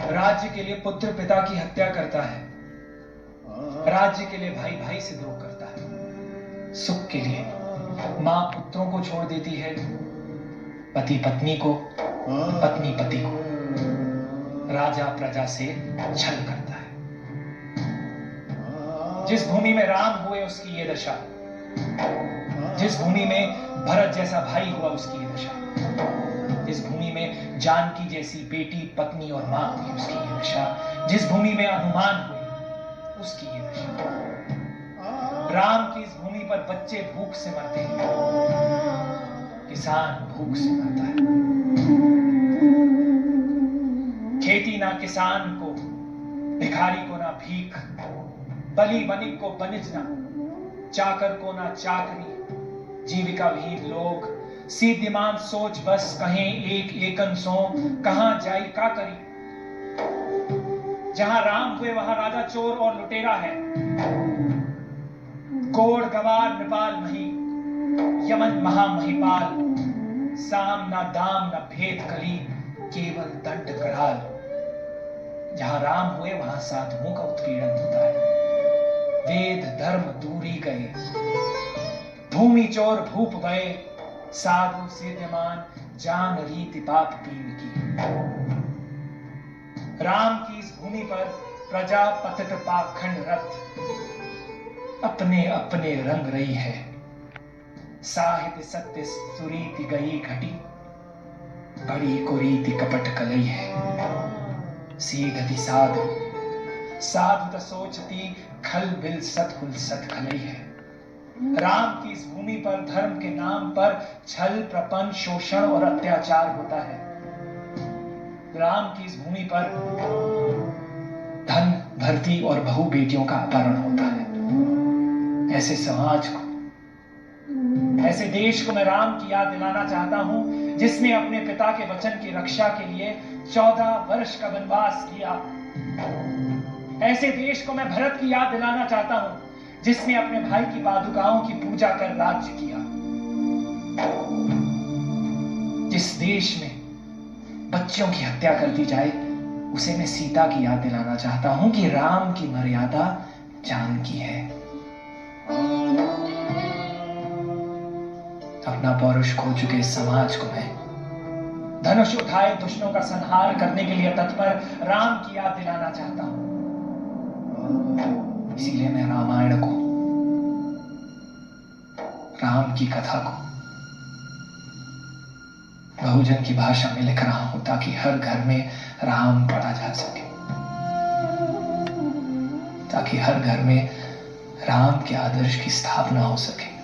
राज्य के लिए पुत्र पिता की हत्या करता है, राज्य के लिए भाई भाई से द्रोह करता है, सुख के लिए मां पुत्रों को छोड़ देती है, पति पत्नी को, पत्नी पति को, राजा प्रजा से छल करता है। जिस भूमि में राम हुए उसकी ये दशा, जिस भूमि में भरत जैसा भाई हुआ उसकी ये दशा, जिस भूमि में जानकी जैसी बेटी पत्नी और मां हुई उसकी ये दशा, जिस भूमि में हनुमान हुए उसकी ये दशा। राम की इस भूमि पर बच्चे भूख से मरते हैं, किसान भूख से मरता है। खेती ना किसान को, भिखारी को ना भीख, बली बनिक को बनिजना, चाकर को ना चाकरी, जीविका विहीन लोग, सीधिमान सोच बस कहें एक एकन सो, कहां जाई का करी। जहां राम हुए वहां राजा चोर और लुटेरा है, गोड़ गवार नृपाल मही, यमन महामहिपाल, साम ना दाम ना भेद कली, केवल दंड कराल। जहां राम हुए वहां साधुओं का उत्पीड़न होता है, वेद धर्म दूरी गए, भूमि चोर भूप गए, साधु सीध्यमान जान रीति पाप पीन की। राम की इस भूमि पर प्रजा पतित पाखंड रथ अपने अपने रंग रही है, साहित्य सत्य सुरीति गई घटी, बड़ी कुरीति कपट कलई है। सीधति साधु साधु त सोचती, खल बिल सतकुल सत खलई है। राम की इस भूमि पर धर्म के नाम पर छल प्रपंच शोषण और अत्याचार होता है। राम की इस भूमि पर धन धरती और बहु बेटियों का अपहरण होता है। ऐसे समाज को, ऐसे देश को मैं राम की याद दिलाना चाहता हूं, जिसने अपने पिता के वचन की रक्षा के लिए 14 वर्ष का वनवास किया। ऐसे देश को मैं भरत की याद दिलाना चाहता हूं, जिसने अपने भाई की पादुकाओं की पूजा कर राज्य किया। जिस देश में बच्चों की हत्या कर दी जाए, उसे मैं सीता की याद दिलाना चाहता हूं कि राम की मर्यादा जानकी है। अपना पौरुष खो चुके इस समाज को मैं धनुष उठाए दुश्मनों का संहार करने के लिए तत्पर राम की याद दिलाना चाहता हूं। इसीलिए मैं रामायण को, राम की कथा को बहुजन की भाषा में लिख रहा हूं, ताकि हर घर में राम पढ़ा जा सके, ताकि हर घर में राम के आदर्श की स्थापना हो सके।